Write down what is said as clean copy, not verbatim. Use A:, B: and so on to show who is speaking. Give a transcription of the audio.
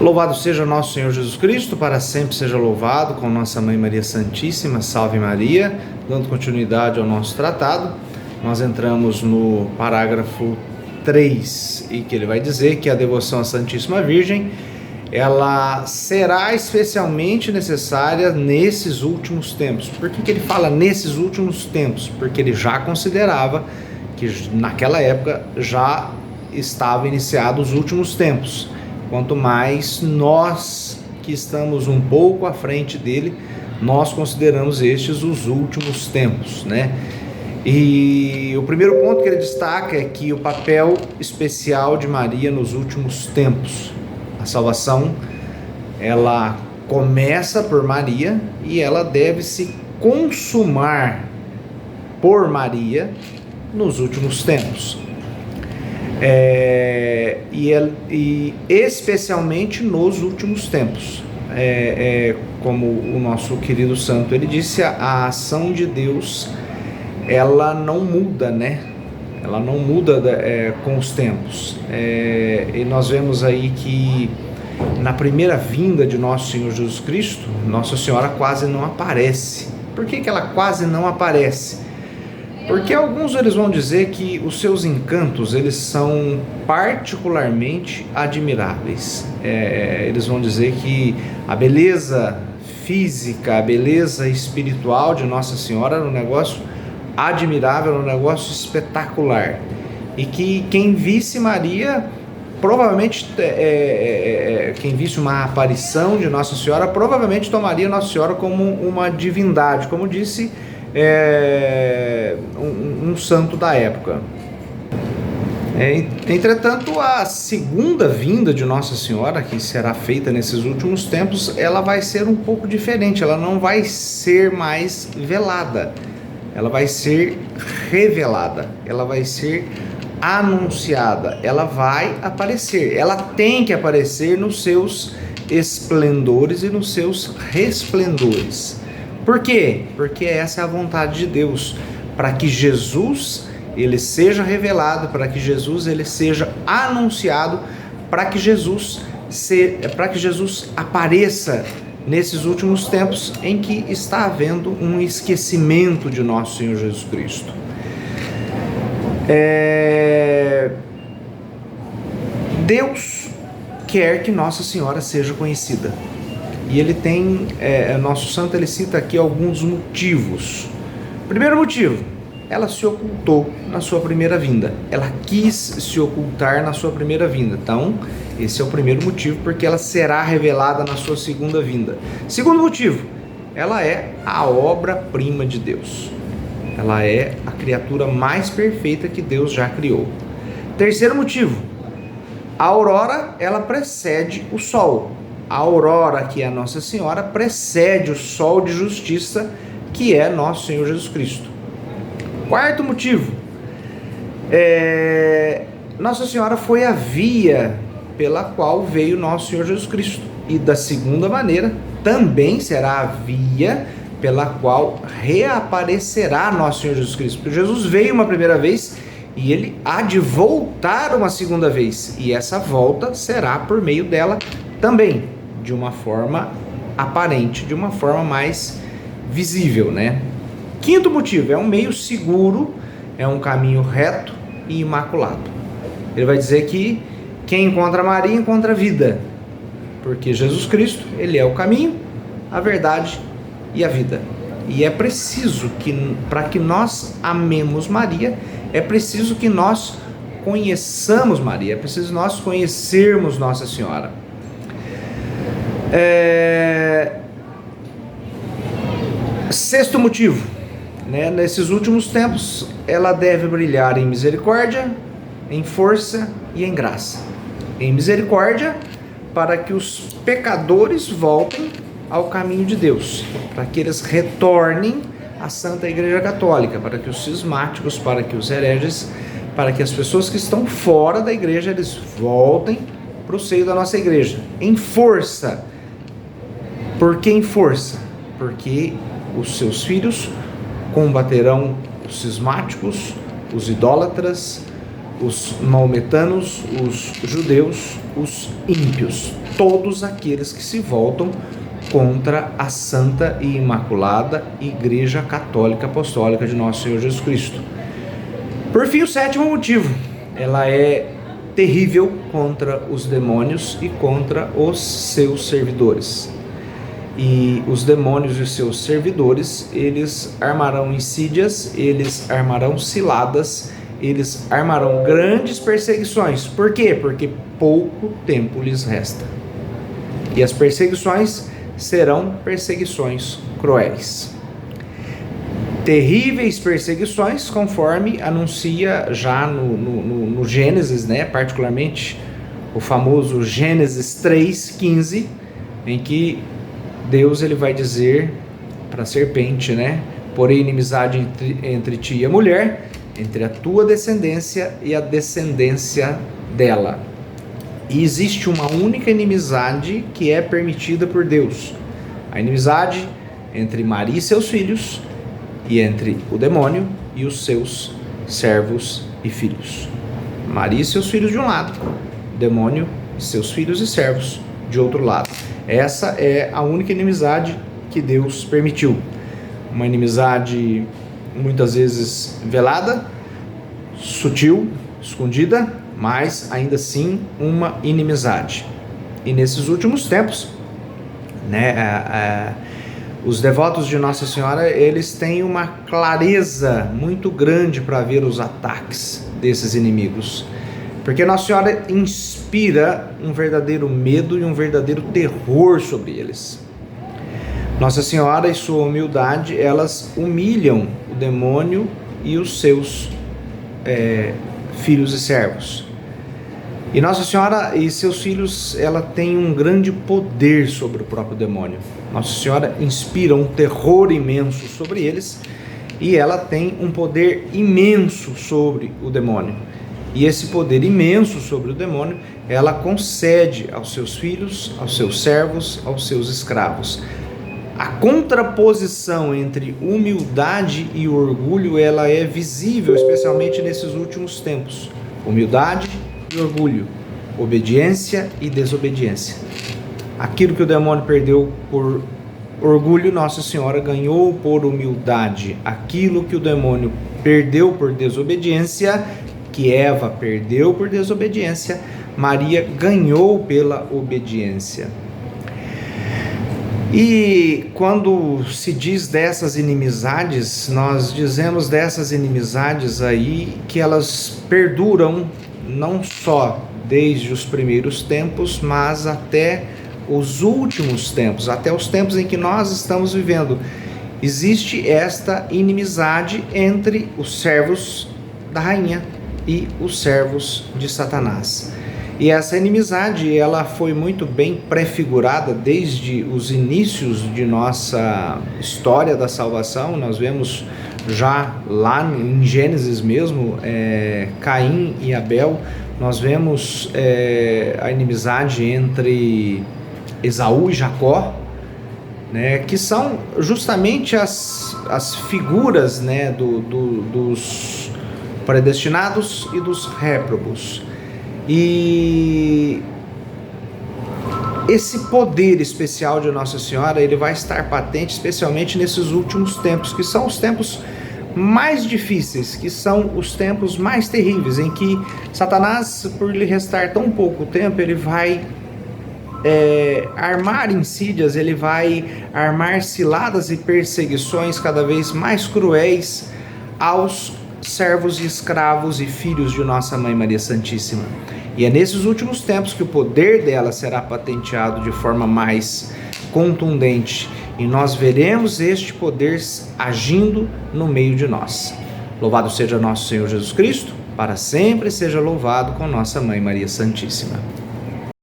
A: Louvado seja nosso Senhor Jesus Cristo, para sempre seja louvado, com nossa Mãe Maria Santíssima, salve Maria. Dando continuidade ao nosso tratado, nós entramos no parágrafo 3, e que ele vai dizer que a devoção à Santíssima Virgem, ela será especialmente necessária nesses últimos tempos. Por que ele fala nesses últimos tempos? Porque ele já considerava que naquela época já estava iniciado os últimos tempos. Quanto mais nós que estamos um pouco à frente dele, nós consideramos estes os últimos tempos, né? E o primeiro ponto que ele destaca é que o papel especial de Maria nos últimos tempos. A salvação, ela começa por Maria e ela deve se consumar por Maria nos últimos tempos. E especialmente nos últimos tempos. Como o nosso querido santo, ele disse, a ação de Deus, ela não muda, né? Ela não muda com os tempos. E nós vemos aí que na primeira vinda de nosso Senhor Jesus Cristo, Nossa Senhora quase não aparece. Por que ela quase não aparece? Porque alguns eles vão dizer que os seus encantos, eles são particularmente admiráveis. Eles vão dizer que a beleza física, a beleza espiritual de Nossa Senhora era um negócio admirável, um negócio espetacular. E que quem visse Maria, provavelmente, quem visse uma aparição de Nossa Senhora, provavelmente tomaria Nossa Senhora como uma divindade, como disse um santo da época. Entretanto, a segunda vinda de Nossa Senhora, que será feita nesses últimos tempos, ela vai ser um pouco diferente. Ela não vai ser mais velada, ela vai ser revelada, ela vai ser anunciada, ela vai aparecer, ela tem que aparecer nos seus esplendores e nos seus resplendores. Por quê? Porque essa é a vontade de Deus, para que Jesus ele seja revelado, para que Jesus ele seja anunciado, para que Jesus apareça nesses últimos tempos em que está havendo um esquecimento de nosso Senhor Jesus Cristo. Deus quer que Nossa Senhora seja conhecida. E ele tem, nosso santo, ele cita aqui alguns motivos. Primeiro motivo, ela se ocultou na sua primeira vinda. Ela quis se ocultar na sua primeira vinda. Então, esse é o primeiro motivo, porque ela será revelada na sua segunda vinda. Segundo motivo, ela é a obra-prima de Deus. Ela é a criatura mais perfeita que Deus já criou. Terceiro motivo, a aurora, ela precede o sol. A aurora, que é a Nossa Senhora, precede o sol de justiça, que é nosso Senhor Jesus Cristo. Quarto motivo, Nossa Senhora foi a via pela qual veio nosso Senhor Jesus Cristo. E da segunda maneira, também será a via pela qual reaparecerá nosso Senhor Jesus Cristo. Porque Jesus veio uma primeira vez e ele há de voltar uma segunda vez. E essa volta será por meio dela também, de uma forma aparente, de uma forma mais visível, né? Quinto motivo, é um meio seguro, é um caminho reto e imaculado. Ele vai dizer que quem encontra Maria encontra a vida, porque Jesus Cristo, ele é o caminho, a verdade e a vida. E é preciso que, para que nós amemos Maria, é preciso que nós conheçamos Maria, é preciso nós conhecermos Nossa Senhora. Sexto motivo, né? Nesses últimos tempos ela deve brilhar em misericórdia, em força e em graça. Em misericórdia, para que os pecadores voltem ao caminho de Deus, para que eles retornem à Santa Igreja Católica, para que os cismáticos, para que os hereges, para que as pessoas que estão fora da igreja, eles voltem para o seio da nossa igreja. Em força. Por que em força? Porque os seus filhos combaterão os cismáticos, os idólatras, os maometanos, os judeus, os ímpios, todos aqueles que se voltam contra a santa e imaculada Igreja Católica Apostólica de Nosso Senhor Jesus Cristo. Por fim, o sétimo motivo, ela é terrível contra os demônios e contra os seus servidores. E os demônios e os seus servidores, eles armarão insídias, eles armarão ciladas, eles armarão grandes perseguições. Por quê? Porque pouco tempo lhes resta. E as perseguições serão perseguições cruéis. Terríveis perseguições, conforme anuncia já no Gênesis, né? Particularmente o famoso Gênesis 3:15, em que Deus ele vai dizer para a serpente, né? Porém, inimizade entre ti e a mulher, entre a tua descendência e a descendência dela. E existe uma única inimizade que é permitida por Deus. A inimizade entre Maria e seus filhos, e entre o demônio e os seus servos e filhos. Maria e seus filhos de um lado, demônio e seus filhos e servos de outro lado. Essa é a única inimizade que Deus permitiu. Uma inimizade muitas vezes velada, sutil, escondida, mas ainda assim uma inimizade. E nesses últimos tempos, né, os devotos de Nossa Senhora, eles têm uma clareza muito grande para ver os ataques desses inimigos, porque Nossa Senhora inspira um verdadeiro medo e um verdadeiro terror sobre eles. Nossa Senhora e sua humildade, elas humilham o demônio e os seus filhos e servos. E Nossa Senhora e seus filhos, ela tem um grande poder sobre o próprio demônio. Nossa Senhora inspira um terror imenso sobre eles e ela tem um poder imenso sobre o demônio. E esse poder imenso sobre o demônio, ela concede aos seus filhos, aos seus servos, aos seus escravos. A contraposição entre humildade e orgulho, ela é visível, especialmente nesses últimos tempos. Humildade e orgulho, obediência e desobediência. Aquilo que o demônio perdeu por orgulho, Nossa Senhora ganhou por humildade. Aquilo que o demônio perdeu por desobediência, que Eva perdeu por desobediência, Maria ganhou pela obediência. E quando se diz dessas inimizades, nós dizemos dessas inimizades aí que elas perduram não só desde os primeiros tempos, mas até os últimos tempos, até os tempos em que nós estamos vivendo. Existe esta inimizade entre os servos da rainha e os servos de Satanás. E essa inimizade, ela foi muito bem prefigurada desde os inícios de nossa história da salvação. Nós vemos já lá em Gênesis mesmo, Caim e Abel. Nós vemos a inimizade entre Esaú e Jacó, né, que são justamente as figuras, né, dos predestinados e dos réprobos. E esse poder especial de Nossa Senhora, ele vai estar patente especialmente nesses últimos tempos, que são os tempos mais difíceis, que são os tempos mais terríveis, em que Satanás, por lhe restar tão pouco tempo, ele vai armar insídias, ele vai armar ciladas e perseguições cada vez mais cruéis aos servos e escravos e filhos de Nossa Mãe Maria Santíssima. E é nesses últimos tempos que o poder dela será patenteado de forma mais contundente, e nós veremos este poder agindo no meio de nós. Louvado seja nosso Senhor Jesus Cristo, para sempre seja louvado com Nossa Mãe Maria Santíssima.